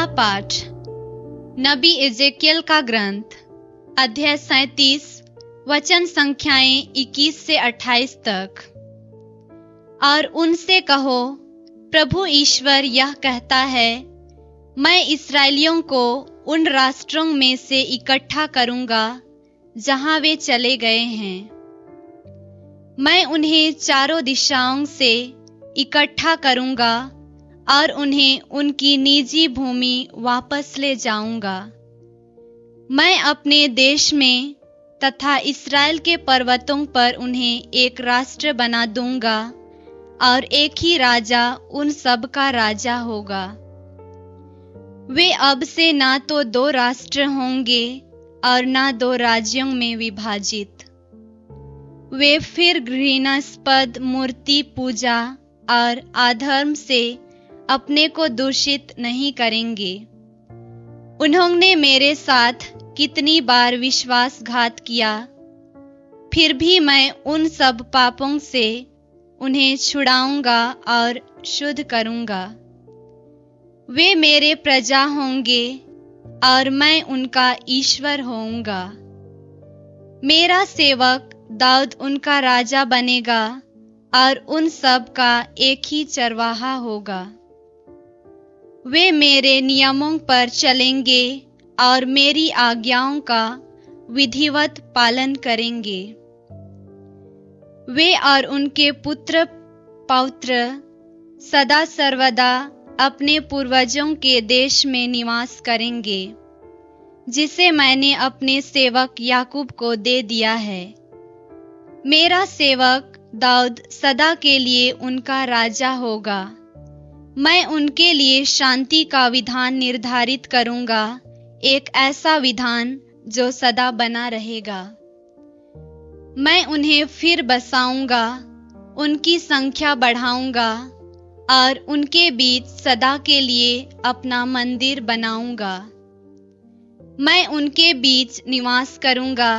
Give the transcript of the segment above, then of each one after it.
पहला पाठ नबी इज़ेकियल का ग्रंथ, अध्याय 37, वचन संख्याएं 21 से 28 तक। और उनसे कहो, प्रभु ईश्वर यह कहता है, मैं इस्राएलियों को उन राष्ट्रों में से इकट्ठा करूंगा जहां वे चले गए हैं। मैं उन्हें चारों दिशाओं से इकट्ठा करूंगा और उन्हें उनकी निजी भूमि वापस ले जाऊंगा। मैं अपने देश में तथा इस्राएल के पर्वतों पर उन्हें एक राष्ट्र बना दूंगा और एक ही राजा उन सब का राजा होगा। वे अब से ना तो दो राष्ट्र होंगे और ना दो राज्यों में विभाजित। वे फिर घृणास्पद मूर्ति पूजा और अधर्म से अपने को दूषित नहीं करेंगे। उन्होंने मेरे साथ कितनी बार विश्वासघात किया, फिर भी मैं उन सब पापों से उन्हें छुड़ाऊंगा और शुद्ध करूंगा। वे मेरे प्रजा होंगे और मैं उनका ईश्वर होऊंगा। मेरा सेवक दाऊद उनका राजा बनेगा और उन सब का एक ही चरवाहा होगा। वे मेरे नियमों पर चलेंगे और मेरी आज्ञाओं का विधिवत पालन करेंगे। वे और उनके पुत्र पौत्र सदा सर्वदा अपने पूर्वजों के देश में निवास करेंगे, जिसे मैंने अपने सेवक याकूब को दे दिया है। मेरा सेवक दाऊद सदा के लिए उनका राजा होगा। मैं उनके लिए शांति का विधान निर्धारित करूंगा, एक ऐसा विधान जो सदा बना रहेगा। मैं उन्हें फिर बसाऊंगा, उनकी संख्या बढ़ाऊंगा और उनके बीच सदा के लिए अपना मंदिर बनाऊंगा। मैं उनके बीच निवास करूंगा।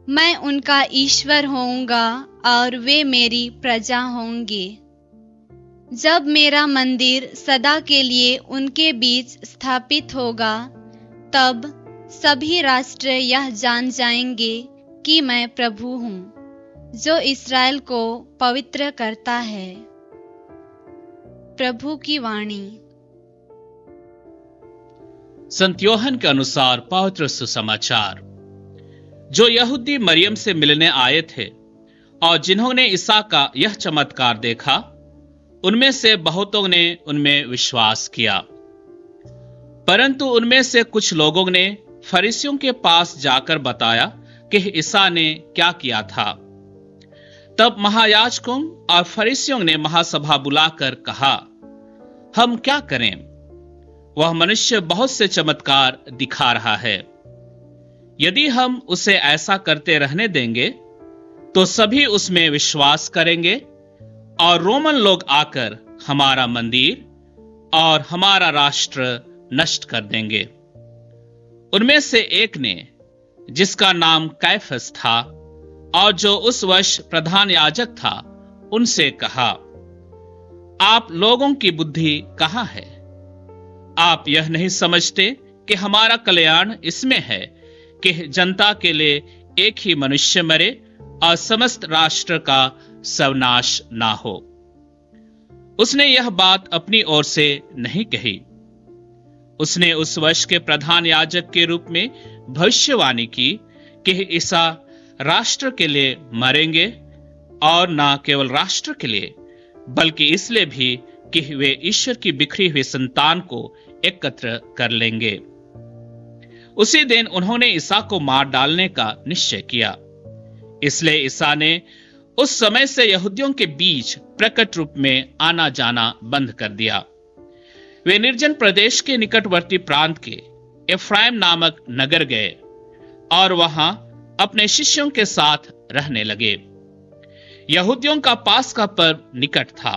मैं उनका ईश्वर होऊंगा और वे मेरी प्रजा होंगे। जब मेरा मंदिर सदा के लिए उनके बीच स्थापित होगा, तब सभी राष्ट्र यह जान जाएंगे कि मैं प्रभु हूँ, जो इस्राएल को पवित्र करता है। प्रभु की वाणी। संत योहन के अनुसार पवित्र सुसमाचार। जो यहूदी मरियम से मिलने आए थे और जिन्होंने ईसा का यह चमत्कार देखा, उनमें से बहुतों ने उनमें विश्वास किया। परंतु उनमें से कुछ लोगों ने फरीसियों के पास जाकर बताया कि ईसा ने क्या किया था। तब महायाजकों और फरीसियों ने महासभा बुलाकर कहा, हम क्या करें? वह मनुष्य बहुत से चमत्कार दिखा रहा है। यदि हम उसे ऐसा करते रहने देंगे तो सभी उसमें विश्वास करेंगे और रोमन लोग आकर हमारा मंदिर और हमारा राष्ट्र नष्ट कर देंगे। उनमें से एक ने, जिसका नाम कैफस था और जो उस वर्ष प्रधान याजक था, उनसे कहा, आप लोगों की बुद्धि कहां है? आप यह नहीं समझते कि हमारा कल्याण इसमें है कि जनता के लिए एक ही मनुष्य मरे और समस्त राष्ट्र का सर्वनाश ना हो। उसने यह बात अपनी ओर से नहीं कही। उसने उस वर्ष के प्रधान याजक के रूप में भविष्यवाणी की कि ईसा राष्ट्र के लिए मरेंगे, और ना केवल राष्ट्र के लिए बल्कि इसलिए भी कि वे ईश्वर की बिखरी हुई संतान को एकत्र कर लेंगे। उसी दिन उन्होंने ईसा को मार डालने का निश्चय किया। इसलिए ईसा ने उस समय से यहूदियों के बीच प्रकट रूप में आना जाना बंद कर दिया। वे निर्जन प्रदेश के निकटवर्ती प्रांत के एफ्राइम नामक नगर गए और वहां अपने शिष्यों के साथ रहने लगे। यहूदियों का पास्का पर्व निकट था।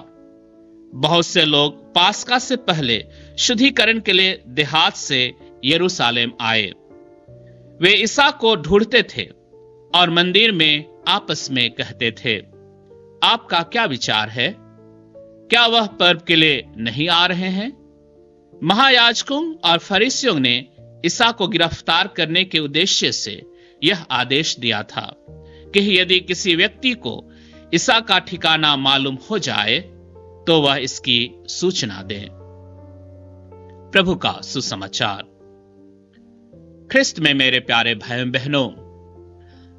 बहुत से लोग पास्का से पहले शुद्धिकरण के लिए देहात से यरूशलेम आए। वे ईसा को ढूंढते थे और मंदिर में आपस में कहते थे, आपका क्या विचार है? क्या वह पर्व के लिए नहीं आ रहे हैं? महायाजकों और फरीसियों ने ईसा को गिरफ्तार करने के उद्देश्य से यह आदेश दिया था कि यदि किसी व्यक्ति को ईसा का ठिकाना मालूम हो जाए तो वह इसकी सूचना दे। प्रभु का सुसमाचार। ख्रिस्त में मेरे प्यारे भाइयों बहनों,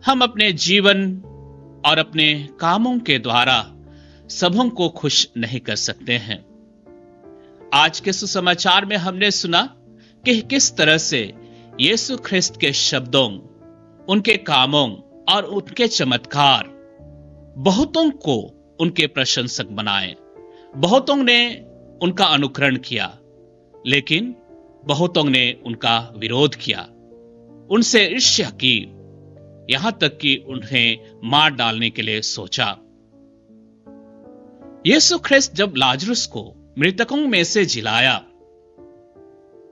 हम अपने जीवन और अपने कामों के द्वारा सबों को खुश नहीं कर सकते हैं। आज के सुसमाचार में हमने सुना कि किस तरह से यीशु ख्रिस्त के शब्दों, उनके कामों और उनके चमत्कार बहुतों को उनके प्रशंसक बनाए। बहुतों ने उनका अनुकरण किया, लेकिन बहुतों ने उनका विरोध किया, उनसे ईर्ष्या की, यहां तक कि उन्हें मार डालने के लिए सोचा। यीशु ख्रिस्त जब लाजरुस को मृतकों में से जिलाया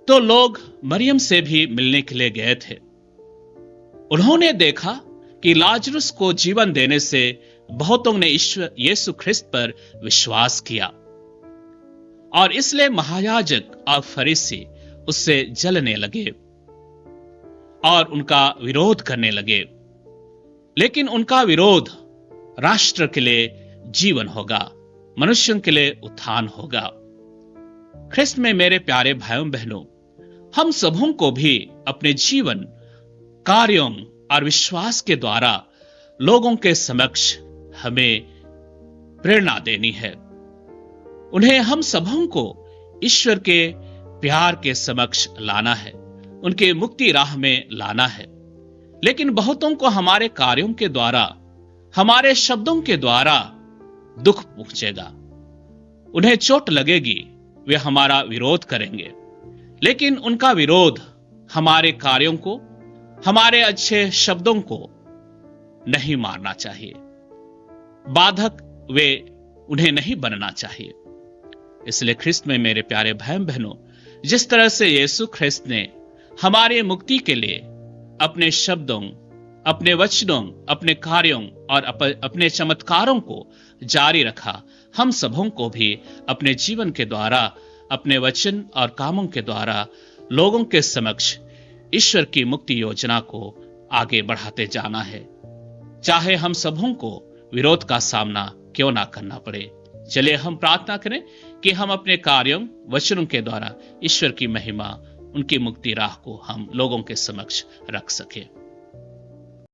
तो लोग मरियम से भी मिलने के लिए गए थे। उन्होंने देखा कि लाजरुस को जीवन देने से बहुतों ने यीशु ख्रिस्त पर विश्वास किया और इसलिए महायाजक और फरीसी उससे जलने लगे और उनका विरोध करने लगे। लेकिन उनका विरोध राष्ट्र के लिए जीवन होगा, मनुष्यों के लिए उत्थान होगा। ख्रिस्त में मेरे प्यारे भाइयों बहनों, हम सबों को भी अपने जीवन, कार्यों और विश्वास के द्वारा लोगों के समक्ष हमें प्रेरणा देनी है। उन्हें हम सबों को ईश्वर के प्यार के समक्ष लाना है, उनके मुक्ति राह में लाना है। लेकिन बहुतों को हमारे कार्यों के द्वारा, हमारे शब्दों के द्वारा दुख पहुंचेगा, उन्हें चोट लगेगी, वे हमारा विरोध करेंगे। लेकिन उनका विरोध हमारे कार्यों को, हमारे अच्छे शब्दों को नहीं मारना चाहिए, बाधक वे उन्हें नहीं बनना चाहिए। इसलिए ख्रिस्त में मेरे प्यारे भाई बहनों, जिस तरह से यीशु ख्रिस्त ने हमारे मुक्ति के लिए अपने शब्दों, अपने वचनों, अपने कार्यों और अपने चमत्कारों को जारी रखा, हम सबों को भी अपने जीवन के द्वारा, अपने वचन और कामों के द्वारा लोगों के समक्ष ईश्वर की मुक्ति योजना को आगे बढ़ाते जाना है, चाहे हम सबों को विरोध का सामना क्यों ना करना पड़े। चलिए हम प्रार्थना करें कि हम अपने कार्यों, वचनों के द्वारा ईश्वर की महिमा, उनकी मुक्ति राह को हम लोगों के समक्ष रख सके।